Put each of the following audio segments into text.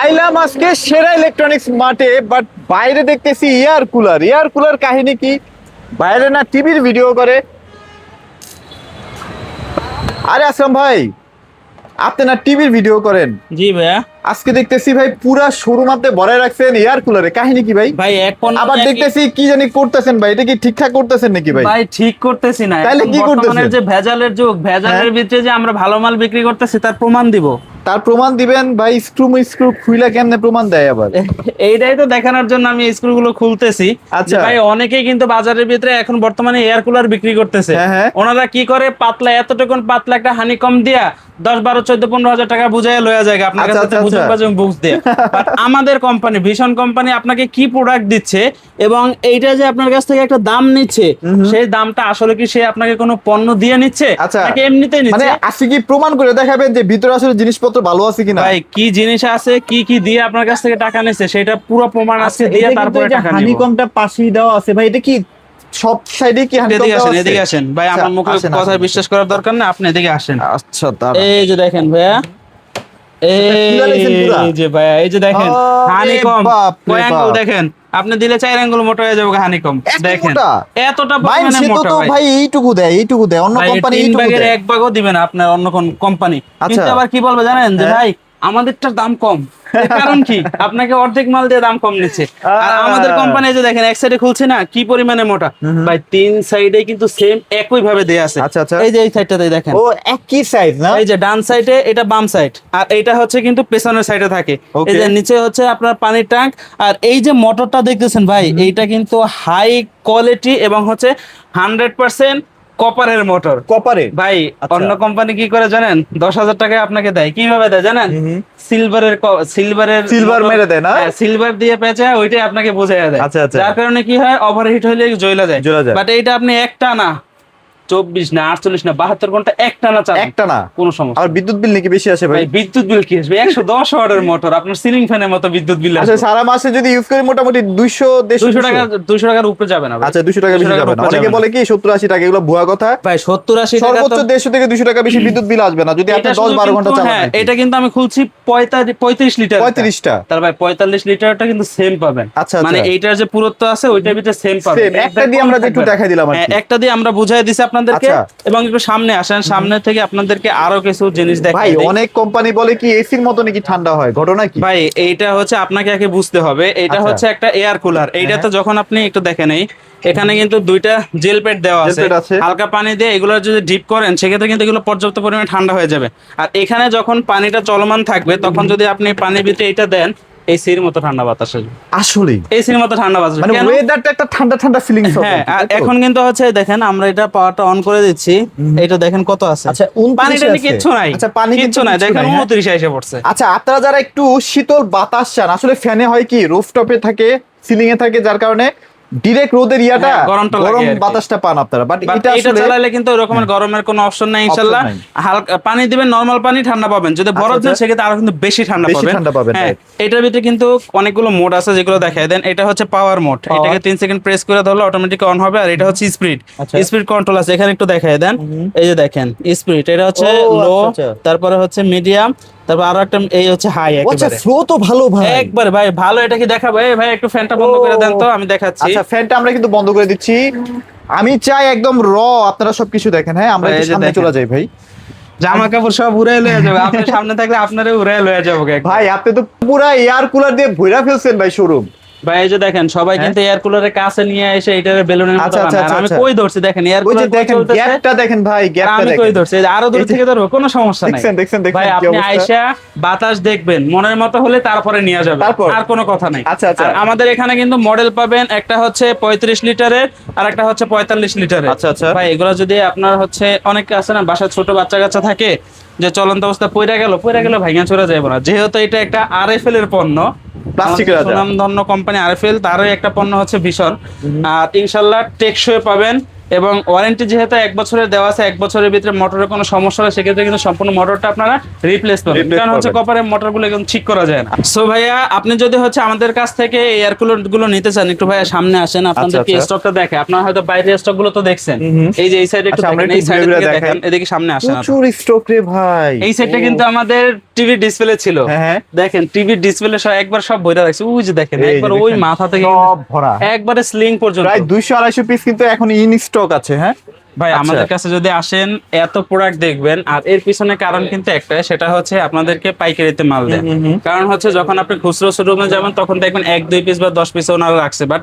আইলাম আজকে সেরা ইলেকট্রনিক্স মার্টে, বাট বাইরে দেখতেছি এয়ার কুলার। এয়ার কুলার কাহিনী কি? বাইরে না টিভির ভিডিও করে। আরে আসলাম ভাই, আপনি না টিভির ভিডিও করেন, জি ভাইয়া। আজকে দেখতেছি ভাই পুরা শোরুম আপনি ভরে রাখছেন এয়ার কুলারে, কাহিনী কি ভাই? ভাই এখন আবার দেখতেছি কি জানি করতেছেন ভাই, এটা কি ঠিকঠাক করতেছেন নাকি ভাই? ভাই ঠিক করতেছি না। তাহলে এখন কি করতেছেন? বর্তমানে যে ভেজালের যুগ, ভেজালের ভিতরে যে আমরা ভালো মাল বিক্রি করতেছি তার প্রমাণ দিব। তার প্রমাণ দিবেন ভাই? স্ক্রু খুইলা কেমনে প্রমাণ দেয় আবার? এইটাই তো দেখানোর জন্য আমি স্ক্রু গুলো খুলতেছি। আচ্ছা। ভাই অনেকেই কিন্তু বাজারের ভিতরে এখন বর্তমানে এয়ার কুলার বিক্রি করতেছে। হ্যাঁ, হ্যাঁ। ওনারা কি করে, পাতলা এতটুকুন পাতলা একটা হানিকম দিয়া 10, 12, 14, 15 হাজার টাকা বুঝাইয়া লয়া যায় আপনার আচ্ছা, কাছে আচ্ছা, বুঝুন আচ্ছা। বাজুন বুঝ দিয়ে। বাট আমাদের কোম্পানি ভীষণ কোম্পানি আপনাকে কি প্রোডাক্ট দিচ্ছে এবং এইটা যে আপনার কাছ থেকে একটা দাম নিচ্ছে, সেই দামটা আসলে কি সে আপনাকে কোনো পণ্য দিয়ে নিচ্ছে আচ্ছা, নাকি এমনিতেই মানে নিচ্ছে? আজকে কি প্রমাণ করে দেখাবেন যে ভিতরে আসলে জিনিসপত্র ভালো আছে কিনা? ভাই কি জিনিস আছে, কি কি দিয়ে আপনার কাছ থেকে টাকা নিচ্ছে সেটা পুরো প্রমাণ আছে আচ্ছা, দিয়ে এটা কিন্তু তারপরে এই যে টাকা নিব। হানিকমটা পাশেই দেওয়া আছে ভাই, এটা কি সব সাইডে কি হানিকম এদিকে দেওয়া আসেন, আছে? এদিকে আসেন ভাই, আচ্ছা, আমার মুখে আসেন, কথা আসেন। বিশ্বাস করার দরকার না, আপনি এদিকে আসেন। আচ্ছা, দাঁড়ান। এই যে দেখেন ভাইয়া, খুলে নিয়েছেন পুরা? এই যে ভাইয়া, এই যে দেখেন আরে হানিকম বাপ রে কয় আঙ্গুল বাপ। দেখেন, আপনি দিলে 4 আঙ্গুল মোটা হয়ে যাবে হানিকম। এত দেখেন মোটা? এতটা ভাই পরিমাণে সে মোটা তো ভাই। ভাই এইটুকু দেয় অন্য ভাই, কোম্পানি 3 এইটুকু ভাগের দেয়। 1 ভাগও দিবে না আপনার অন্য কোন কোম্পানি। আচ্ছা। কিন্তু আবার কি বলবে জানেন যে হ্যাঁ। ভাই আমাদেরটার দাম কম। এর কারণ কি? আপনাকে অর্ধেক মাল দিয়ে দাম কম নিচ্ছে। আর আমাদের কোম্পানি যে দেখেন এক সাইডে খুলছে না কি পরিমাণে মোটা, ভাই 3 সাইডে কিন্তু সেম একই ভাবে দেয়া আছে। আচ্ছা, আচ্ছা। এই যে এই সাইডটাতে দেখেন, ও একই সাইজ না? এই যে ডান সাইডে এটা বাম সাইড, আর এটা হচ্ছে কিন্তু পেছনের সাইডে থাকে। Okay. এই যে নিচে হচ্ছে আপনার পানির ট্যাঙ্ক, আর এই যে মোটরটা দেখতেছেন ভাই, এইটা কিন্তু হাই কোয়ালিটি এবং হচ্ছে 100% কপারের মোটর। কপারে? ভাই আচ্ছা। অন্য কোম্পানি কি করে জানেন? 10,000 টাকায় আপনাকে দেয়, কিভাবে দেয় জানেন? সিলভারের Silver মেরে দেয় না? সিলভার দিয়ে পেঁচা ওইটাই আপনাকে বোঝাইয়া দেয়। আচ্ছা, আচ্ছা। যার কারণে কি হয়, ওভারহিট হলে জ্বলা যায়। জ্বলা যায়। বাট এইটা আপনি একটা না 24 না 48 না 72 ঘন্টা একটানা চালান, একটানা? কোনো সমস্যা আর নেই। বিদ্যুৎ বিল নাকি বেশি আসে ভাই? ভাই বিদ্যুৎ বিল কি আসবে? 110 ওয়াটের মোটর, আপনার সিলিং ফ্যানের মতো বিদ্যুৎ বিল আচ্ছা, আসবে। সারা মাসে যদি ইউজ করি মোটামুটি 200 200 টাকা 200 টাকার উপরে যাবে না ভাই। আচ্ছা, 200 টাকা বেশি 200 যাবে না। উপরে অনেকে যাবে বলে কি 70-80 টাকা, এগুলো ভুয়া কথা। ভাই 70-80 টাকা সর্বোচ্চ তো 150 থেকে 200 টাকা বেশি বিদ্যুৎ বিল আসবে না যদি আপনি এটা 10-12 ঘন্টা শুধু চালান। হ্যাঁ, আর কি। এটা কিন্তু আমি খুলছি 35 লিটার। 35টা? তার ভাই 45 লিটারটা কিন্তু সেম পাবেন। আচ্ছা, আচ্ছা। মানে এইটার যে পুরুত্ব আছে ওইটার ভিতরে সেম পাবেন। Same, একটা দিয়ে আমরা একটু দেখাই দিলাম আর কি। হ্যাঁ, একটা দিয়ে আমরা বুঝাই দিছি আপনাদেরকে। আচ্ছা। এবং একটু সামনে আসেন, সামনে থেকে আপনাদেরকে আরো কিছু জিনিস ভাই দেখাই দিই। অনেক কোম্পানি বলে কি এসির মতো নাকি ঠান্ডা হয়, ঘটনা কি? ভাই এইটা হচ্ছে আপনাকে আগে বুঝতে হবে, এটা আচ্ছা। হচ্ছে একটা এয়ার কুলার। এইটাতে যখন আপনি একটু দেখেন, এখানে কিন্তু দুইটা জেল প্যাড দেওয়া Gel আছে। pad আছে। হালকা পানি দিয়ে এগুলো যদি ডিপ করেন সেক্ষেত্রে কিন্তু এগুলো পর্যাপ্ত পরিমাণে ঠান্ডা হয়ে যাবে। আর এখানে যখন পানিটা চলমান থাকবে তখন যদি আপনি পানির ভিতরে এটা দেন, এসির মতো ঠান্ডা বাতাস আসবে। আসলেই এসির মতো ঠান্ডা বাতাস আসবে। মানে কেন? ওয়েদারটা একটা ঠান্ডা ঠান্ডা ফিলিংস হবে। হ্যাঁ, আর এখন কিন্তু হচ্ছে দেখেন আমরা এটা পাওয়ারটা অন করে দিচ্ছি, এটা দেখেন কত আছে। আচ্ছা, 29 পানিটা আছে। কিচ্ছু নাই। আচ্ছা, পানি কিন্তু কিচ্ছু নাই, কিচ্ছু দেখেন নাই, হ্যাঁ। 29 এসে পড়ছে। আচ্ছা, আপনারা যারা একটু শীতল বাতাস চান, আসলে ফ্যানে হয় কি রুফটপে থাকে, সিলিং এ থাকে, যার কারণে ডিরেক্ট রোদের ইয়াটা হ্যাঁ, গরমটা লাগে গরম আর কি। বাতাসটা পান আপনারা, বাট But এটা এটা আসলে চালাইলে কিন্তু ওরকম গরমের কোনো অপশন নাই ইনশাআল্লাহ। নাই। হালকা পানি দিবেন, নরমাল পানি ঠান্ডা পাবেন। যদি বরফ আচ্ছা, দেন সেক্ষেত্রে আরো কিন্তু বেশি ঠান্ডা বেশি ঠান্ডা পাবেন, হ্যাঁ, right. এটার ভিতরে কিন্তু অনেকগুলো মোড আছে যেগুলো দেখায় দেন। এটা হচ্ছে পাওয়ার মোড, এটাকে 3 সেকেন্ড প্রেস করে ধরলে অটোমেটিক অন হবে। আর এটা হচ্ছে স্পিড, আচ্ছা। স্পিড কন্ট্রোল আছে এখানে, একটু দেখায় দেন। এই যে দেখেন স্পিড, এটা হচ্ছে ও, লো, আচ্ছা, আচ্ছা। তারপরে হচ্ছে মিডিয়াম, তারপর আরো একটা এই হচ্ছে হাই। আচ্ছা, একেবারে ফ্লো তো ভালো ভাই। একবারে ভাই ভালো। এটা কি দেখাবো? এই ভাই একটু ফ্যানটা বন্ধ করে দেন তো, আমি দেখাচ্ছি। আচ্ছা, ফ্যানটা আমরা কিন্তু বন্ধ করে দিচ্ছি। আমি চাই একদম আপনারা সবকিছু দেখেন। হ্যাঁ, আমরা এই একটু যে সামনে দেখেন। চলে যাই ভাই। জামা কাপড় সব উড়াই লয়ে যাবে, আপনার সামনে থাকলে আপনারে উড়াই লয়ে যাবো একদম। ভাই আপনি তো পুরা এয়ার কুলার দিয়ে ভইরা ফেলছেন ভাই শোরুম। ভাই এই যে দেখেন সবাই কিন্তু এয়ার কুলারের কাছে নিয়ে এসে এটার বেলুনের মতো আচ্ছা, আচ্ছা, বানায়। আর আমি আচ্ছা। কই ধরছি দেখেন এয়ার ওই যে কুলার দেখেন গ্যাপটা দেখেন ভাই, গ্যাপটা আমি দেখেন। কই ধরছি, এই যে আরো দূর এই যে- থেকে ধরবো, কোনো সমস্যা নাই। দেখছেন ভাই কি আপনি অবস্থা? আয়শা বাতাস দেখবেন, মনের মতো হলে তারপরে নিয়ে যাবেন, তারপর? আর কোনো কথা নাই। আচ্ছা, আচ্ছা। আর আমাদের এখানে কিন্তু মডেল পাবেন, একটা হচ্ছে 35 লিটারের আর একটা হচ্ছে 45 লিটারের। আচ্ছা, আচ্ছা। ভাই এগুলো যদি আপনার হচ্ছে অনেকে আছে না বাসায় ছোট বাচ্চা কাচ্চা থাকে, যে চলন্ত অবস্থা পইরা গেল ভাঙা চুরা যাবে না। যেহেতু এটা একটা আরএফএল এর পণ্য, প্লাস্টিকের সুনামধন্য কোম্পানি আরএফএল, তারই একটা পণ্য হচ্ছে ভীষণ। আর ইনশাল্লাহ টেকসই পাবেন এবং ওয়ারেন্টি যেহেতু 1 বছরের দেওয়া আছে, 1 বছরের ভিতরে মোটরের কোনো সমস্যা হলে সেক্ষেত্রে কিন্তু সম্পূর্ণ মোটরটা আপনারা রিপ্লেস করবেন, কারণ হচ্ছে কপারের মোটরগুলো একদম ঠিক করা যায় না। সো ভাইয়া আপনি যদি হচ্ছে আমাদের কাছ থেকে এয়ার কুলার গুলো নিতে চান, একটু ভাইয়া সামনে আসেন, আপনাদেরকে স্টকটা দেখে। আপনারা হয়তো বাইরের স্টক গুলো তো দেখছেন, এই যে এই সাইডে একটু দেখেন, এই সাইডে থেকে দেখেন, এদিকে সামনে আসেন। প্রচুর স্টক রে ভাই। এই সাইডটা কিন্তু আমাদের টিভি ডিসপ্লে ছিল, দেখেন টিভি ডিসপ্লে সব একবার সব বইরা রাখছে, ওই যে দেখেন একবার ওই মাথা থেকে সব ভরা, একবারে স্লিং পর্যন্ত প্রায় 200-250 পিস কিন্তু এখন ইন স্টক আছে। হ্যাঁ ভাই, আমাদের কাছে যদি আসেন এত প্রোডাক্ট দেখবেন, আর এর পিছনে কারণ কিন্তু একটাই, সেটা হচ্ছে আপনাদেরকে পাইকারিতে মাল দেন। কারণ হচ্ছে যখন আপনি খুচরো শোরুমে যাবেন তখন দেখবেন 1-2 পিস বা 10 পিস ওনারা রাখছে, বাট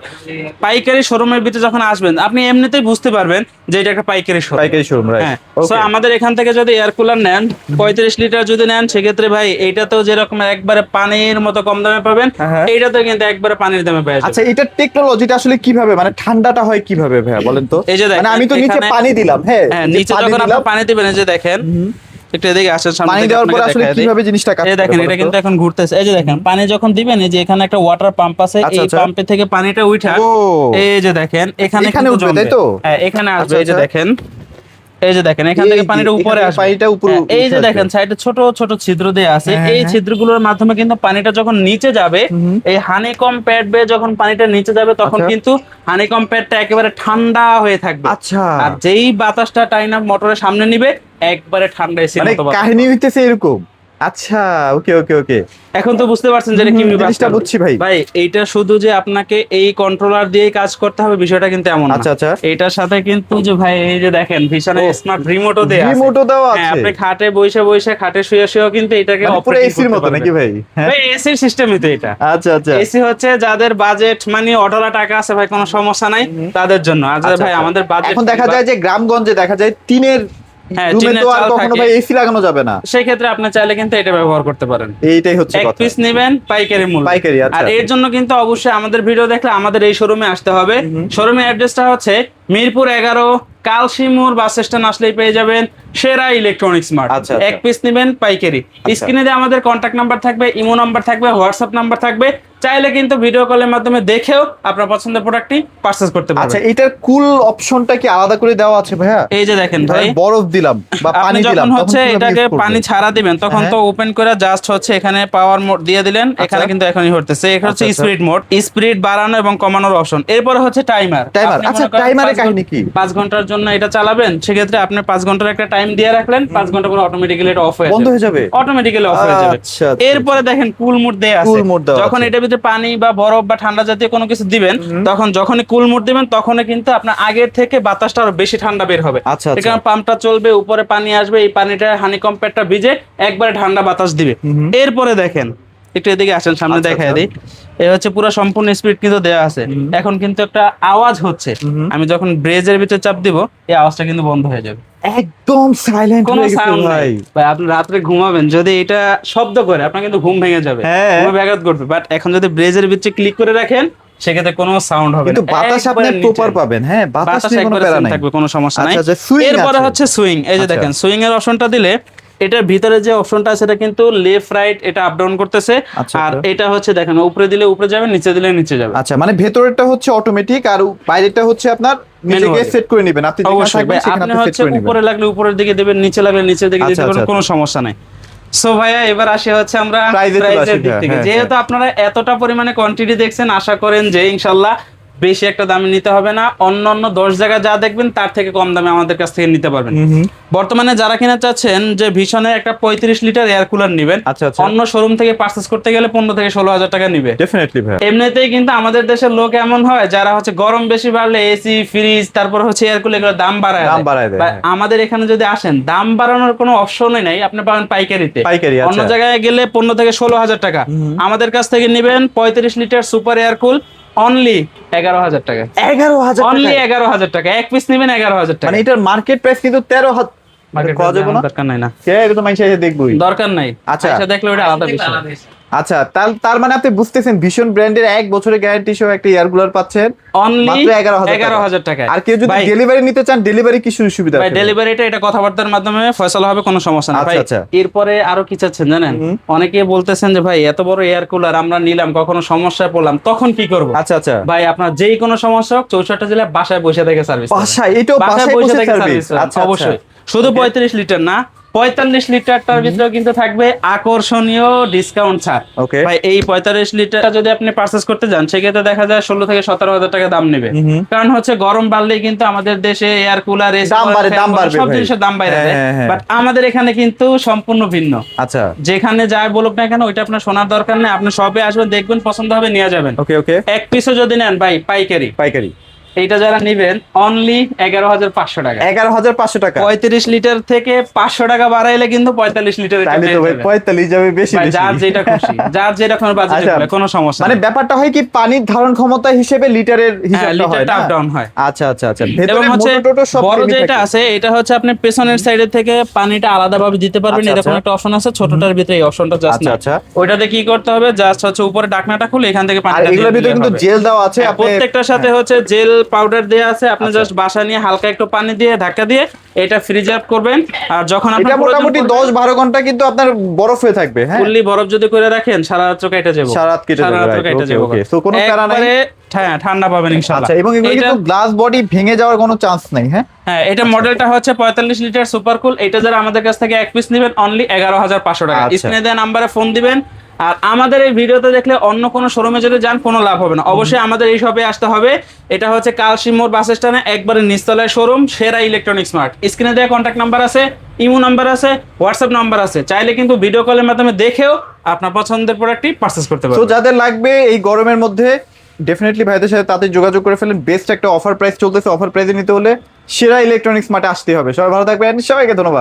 পাইকারি শোরুমের ভিতরে যখন আসবেন আপনি এমনিতেই বুঝতে পারবেন যে এটা একটা পাইকারি শোরুম। হ্যাঁ, সো আমাদের এখান থেকে যদি এয়ার কুলার নেন 35 লিটার যদি নেন, সেক্ষেত্রে ভাই এইটাতেও যেরকম একবারে পানির মতো কম দামে পাবেন, এইটাতেও কিন্তু একবারে পানির দামে পাওয়া যাবে। আচ্ছা, এটা টেকনোলজিটা আসলে কিভাবে, মানে ঠান্ডাটা হয় কিভাবে ভাইয়া বলেন তো? এই যে মানে আমি তো নিচে পানি দিলাম, হ্যাঁ নিচে যখন আপনি পানি দিবেন, এই যে দেখেন একটু এদিকে আসেন, সামনে পানি দেওয়ার পর আসলে কিভাবে জিনিসটা কাজ করে? এই দেখেন এটা কিন্তু এখন ঘুরতেছে, এই যে দেখেন পানি যখন দিবেন, এই যে এখানে একটা ওয়াটার পাম্প আছে, এই পাম্পে থেকে পানিটা উঠা এই যে দেখেন এখানে কিন্তু উঠবে, তাই তো? হ্যাঁ, এখানে আসবে, এই যে দেখেন, এই যে দেখেন এখান থেকে পানিটা উপরে আসবে, পানিটা উপরে, এই যে দেখেন সাইডে ছোট ছোট ছিদ্র দেয়া আছে, এই ছিদ্রগুলোর মাধ্যমে কিন্তু পানিটা যখন নিচে যাবে, এই হানিকম প্যাড বেয়ে যখন পানিটা নিচে যাবে তখন কিন্তু হানিকম প্যাডটা একেবারে ঠান্ডা হয়ে থাকবে। আচ্ছা, আর যেই বাতাসটা টাইনা মোটরের সামনে নিবে একবারে ঠান্ডা এসির মতো বাতাস। কাহিনী হইতেছে এরকম। আচ্ছা, ওকে ওকে ওকে, এখন তো বুঝতে পারছেন যে কি জিনিসটা বুঝছি ভাই। ভাই এইটা শুধু যে আপনাকে এই কন্ট্রোলার দিয়ে কাজ করতে হবে বিষয়টা কিন্তু এমন না। আচ্ছা আচ্ছা, এটার সাথে কিন্তু যে ভাই এই যে দেখেন ভীষণ স্মার্ট রিমোটও দেয়া আছে, রিমোটও দেওয়া আছে। হ্যাঁ, আপনি খাটে বসে বসে খাটে শুয়ে শুয়েও কিন্তু এটাকে পুরো এসির মতো নাকি ভাই? ভাই এসির সিস্টেমই তো এটা। আচ্ছা আচ্ছা, এসি হচ্ছে যাদের বাজেট মানে অঢলা টাকা আছে ভাই, কোনো সমস্যা নাই তাদের জন্য। আর ভাই আমাদের বাজেট এখন দেখা যায় যে গ্রামগঞ্জে দেখা যায় টিনের রুমে তো আর কখনো ভাই এসি লাগানো যাবে না, সেই ক্ষেত্রে আপনি চাইলে কিন্তু এটা ব্যবহার করতে পারেন। এইটাই হচ্ছে কথা, এক পিস নেবেন পাইকারি মূল্য, পাইকারি। আর এর জন্য কিন্তু অবশ্যই আমাদের ভিডিও দেখলে আমাদের এই শোরুমে আসতে হবে। শোরুমের অ্যাড্রেসটা হচ্ছে মিরপুর 11 কালশিমুর বাস স্ট্যান্ড আসলেই পেয়ে যাবেন সেরা ইলেকট্রনিক্স মার্ট। এক পিস নেবেন পাইকারি। স্ক্রিনে দিয়ে আমাদের কন্ট্যাক্ট নাম্বার থাকবে, ইমো নাম্বার থাকবে, হোয়াটসঅ্যাপ নাম্বার থাকবে, চাইলে কিন্তু ভিডিও কলের মাধ্যমে দেখেও আপনার পছন্দের প্রোডাক্টটি পারচেজ করতে পারবেন। আচ্ছা, এটার কুল অপশনটা কি আলাদা করে দেওয়া আছে ভাইয়া? এই যে দেখেন ভাই, বরফ দিলাম বা পানি দিলাম, যখন হচ্ছে এটাকে পানি ছাড়া দিবেন তখন তো ওপেন করে জাস্ট হচ্ছে এখানে পাওয়ার মোড দিয়ে দিলেন, এখানে কিন্তু এখনই হচ্ছে, এটা হচ্ছে স্পিড মোড, স্পিড বাড়ানো এবং কমানোর অপশন। এরপর হচ্ছে টাইমার। আচ্ছা, টাইমারের কাহিনী কি? 5 ঘন্টার জন্য এটা চালাবেন, সেক্ষেত্রে আপনি 5 ঘন্টার একটা টাইম দিয়ে রাখলেন, 5 ঘন্টা পরে অটোমেটিক্যালি এটা অফ বন্ধ হয়ে যাবে, অটোমেটিক্যালি অফ হয়ে যাবে। এরপরে দেখেন কুল মোড দেয়া আছে, যখন এটার ভিতরে পানি বা বরফ বা ঠান্ডা জাতীয় কোনো কিছু দিবেন তখন যখনই কুল মোড দিবেন তখনই কিন্তু আপনার আগের থেকে বাতাসটা আরো বেশি ঠান্ডা বের হবে। এখানে পাম্পটা চলবে, উপরে পানি আসবে, এই পানিটা হানিকম প্যাডটা ভিজে একবারে ঠান্ডা বাতাস দিবে। এরপরে দেখেন একটু এদিকে আসেন, সামনে দেখাই দিই, এই হচ্ছে পুরো সম্পূর্ণ স্পিড কিন্তু দেওয়া আছে। এখন কিন্তু একটা আওয়াজ হচ্ছে, আমি যখন ব্রেজের ভিতরে চাপ দিব এই আওয়াজটা কিন্তু বন্ধ হয়ে যাবে, একদম সাইলেন্ট কোনো সাউন্ড নাই। ভাই আপনি রাতে ঘুমাবেন যদি এটা শব্দ করে আপনার কিন্তু ঘুম ভেঙে যাবে, ঘুমে ব্যাঘাত করবে। বাট এখন যদি ব্রেজের ভিতরে ক্লিক করে রাখেন সেক্ষেত্রে কোনো সাউন্ড হবে না, কিন্তু বাতাস আপনি প্রপার পাবেন। হ্যাঁ, বাতাস কোনো প্যারা নাই থাকবে, কোনো সমস্যা নাই। আচ্ছা, এরপরে হচ্ছে সুইং। এই যে দেখেন সুইং এর অপশনটা দিলে এটার ভিতরে যে অপশনটা আছে এটা কিন্তু লেফট রাইট এটা আপ ডাউন করতেছে, আর এটা হচ্ছে দেখেন উপরে দিলে উপরে যাবে, নিচে দিলে নিচে যাবে। আচ্ছা, মানে ভেতরেরটা হচ্ছে অটোমেটিক আর বাইরেটা হচ্ছে আপনার নিজেকে সেট করে নেবেন। আপনি যেখানে থাকবেন সেখানে আপনি সেট করে নেবেন, উপরে লাগলে উপরের দিকে দিবেন, নিচে লাগলে নিচের দিকে দিতে পারবেন, কোনো সমস্যা নাই। সো ভাইয়া এবার আসে হচ্ছে আমরা প্রাইসের দিক থেকে। যেহেতু আপনারা এতটা পরিমাণে কোয়ান্টিটি দেখছেন, আশা করেন যে ইনশাআল্লাহ বেশি একটা দামে নিতে হবে না, অন্য 10 জায়গায় যা দেখবেন তার থেকে কম দামে আমাদের কাছ থেকে নিতে পারবেন। বর্তমানে যারা কিনা চাচ্ছেন যে ভীষণের একটা 35 লিটার এয়ার কুলার নেবেন, অন্য শোরুম থেকে পারচেজ করতে গেলে 15 থেকে 16 হাজার টাকা নিবে ডেফিনেটলি ভাই। এমনিতেই কিন্তু আমাদের দেশের লোক এমন হয় যারা হচ্ছে গরম বেশি বাড়লে এসি ফ্রিজ তারপর হচ্ছে এয়ার কুলার এগুলো দাম বাড়ায় দেয়। আমাদের এখানে যদি আসেন দাম বাড়ানোর কোনো অপশনই নাই, আপনি পাবেন পাইকারিতে। অন্য জায়গায় গেলে 15 থেকে 16 হাজার টাকা, আমাদের কাছ থেকে নেবেন 35 লিটার সুপার এয়ার কুল অনলি 11,000 টাকা। 11,000 অনলি 11,000 টাকা, এক পিস নেবেন 11,000 টাকা। মানে এটার মার্কেট প্রাইস কিন্তু 13,000। মার্কেট পাওয়া যাবে না, দরকার নাই না, কে এটা তো মাইন্ড দেখবই, দরকার নাই। আচ্ছা দেখলে ওটা আলাদা বিষয়। আচ্ছা, তার মানে আপনি বুঝতেছেন ভীষণ ব্র্যান্ডের 1 বছরের গ্যারান্টি সহ একটা এয়ার কুলার পাচ্ছেন অনলি মাত্র 11,000 টাকা। আর কেউ যদি ডেলিভারি নিতে চান, ডেলিভারি কি সুবিধা ভাই আছে? ডেলিভারিটা এটা কথাবার্তার মাধ্যমে ফয়সালা হবে, কোনো সমস্যা না ভাই। আচ্ছা। এরপরে আরো কি চাচ্ছেন জানেন, অনেকে বলতেছেন যে ভাই এত বড় এয়ার কুলার আমরা নিলাম, কখনো সমস্যায় পড়লাম তখন কি করব? আচ্ছা ভাই আপনার যেই কোনো সমস্যা হোক 64 জেলায় বাসায় বসে থেকে সার্ভিস, বাসায় এটাও বাসায় বসে থেকে সার্ভিস। আচ্ছা, অবশ্যই। শুধু 35 লিটার না, 45 লিটারটার ভিতরেও কিন্তু থাকবে আকর্ষণীয় ডিসকাউন্ট ছাড়। ভাই এই 45 লিটারটা যদি আপনি পারচেজ করতে যান, সেক্ষেত্রে দেখা যায় 16 থেকে 17,000 টাকা দাম নেবে। কারণ হচ্ছে গরম বাড়লেই কিন্তু আমাদের দেশে এয়ার কুলার সব জিনিসের দাম বাইরে যায়, বাট আমাদের এখানে কিন্তু সম্পূর্ণ ভিন্ন। আচ্ছা, যেখানে যাই বলুক না কেন ওইটা আপনার শোনার দরকার নেই, আপনি সবে আসবেন, দেখবেন, পছন্দ হবে, নিয়ে যাবেন। ওকে। এক পিসও যদি নেন ভাই পাইকারি, এইটা যারা নিবেন অনলি 11,500 টাকা। 11,500 টাকা। 35 লিটার থেকে 500 টাকা বাড়াইলে কিন্তু 45 লিটারের তাহলে তো ভাই 45 যাবে বেশি বেশি। যার যেটা খুশি, যার যেটা কোনো বাজেট হবে, কোনো সমস্যা মানে ব্যাপারটা হয় কি পানির ধারণ ক্ষমতা হিসেবে লিটারের হিসাবটা হয় না, আপ ডাউন হয়। আচ্ছা। এবং হচ্ছে বড় যেটা আছে এটা হচ্ছে আপনি পেছনের সাইডে থেকে পানিটা আলাদাভাবে দিতে পারবেন, এরকম একটা অপশন আছে। ছোটটার ভিতরে এই অপশনটা জাস্ট না। ওইটাতে কি করতে হবে, জাস্ট হচ্ছে উপরে ঢাকনাটা খুলে এখান থেকে পানিটা দিয়ে দিলে হবে। এগুলোর ভিতরে কিন্তু জেল দেওয়া আছে, প্রত্যেকটার সাথে হচ্ছে জেল পাউডার দেয়া আছে। আপনি জাস্ট বাসা নিয়ে হালকা একটু পানি দিয়ে ধাক্কা দিয়ে এটা ফ্রিজ আপ করবেন, আর যখন আপনি মোটামুটি 10-12 ঘন্টা কিন্তু আপনার বরফ হয়ে থাকবে। হ্যাঁ, ফুললি বরফ যদি করে রাখেন সারা রাত কেটে যাবে, সারা রাত কেটে যাবে। ওকে, সো কোনো প্যারা নাই, হ্যাঁ ঠান্ডা পাবেন ইনশাআল্লাহ। আচ্ছা, এবং এগুলো কিন্তু গ্লাস বডি ভেঙে যাওয়ার কোনো চান্স নাই। হ্যাঁ, এটা মডেলটা হচ্ছে 45 লিটার সুপার কুল। এটা যারা আমাদের কাছ থেকে এক পিস নেবেন অনলি 11,500 টাকা। স্ক্রিনে দেওয়া নাম্বারে ফোন দিবেন। আর আমাদের এই ভিডিওতে দেখলে অন্য কোনো শোরুমে যদি যান কোনো লাভ হবে না, অবশ্যই আমাদের এই শপে আসতে হবে। এটা হচ্ছে কালশি মোড় বাস স্ট্যান্ডে একবারে নিচতলায় শোরুম, সেরা ইলেকট্রনিক্স মার্ট। স্ক্রিনে দেওয়া কন্ট্যাক্ট নাম্বার আছে, ইমো নাম্বার আছে, হোয়াটসঅ্যাপ নাম্বার আছে, চাইলে কিন্তু ভিডিও কলের মাধ্যমে দেখেও আপনার পছন্দের প্রোডাক্টটি পারচেজ করতে পারবেন। তো যাদের লাগবে এই গরমের মধ্যে ডেফিনেটলি ভাইদের সাথে তাদের যোগাযোগ করে ফেলেন। বেস্ট একটা অফার প্রাইস চলতেছে, অফার প্রাইসে নিতে হলে সেরা ইলেকট্রনিক্স মার্টে আসতে হবে। সবাই ভালো থাকবেন, সবাইকে ধন্যবাদ।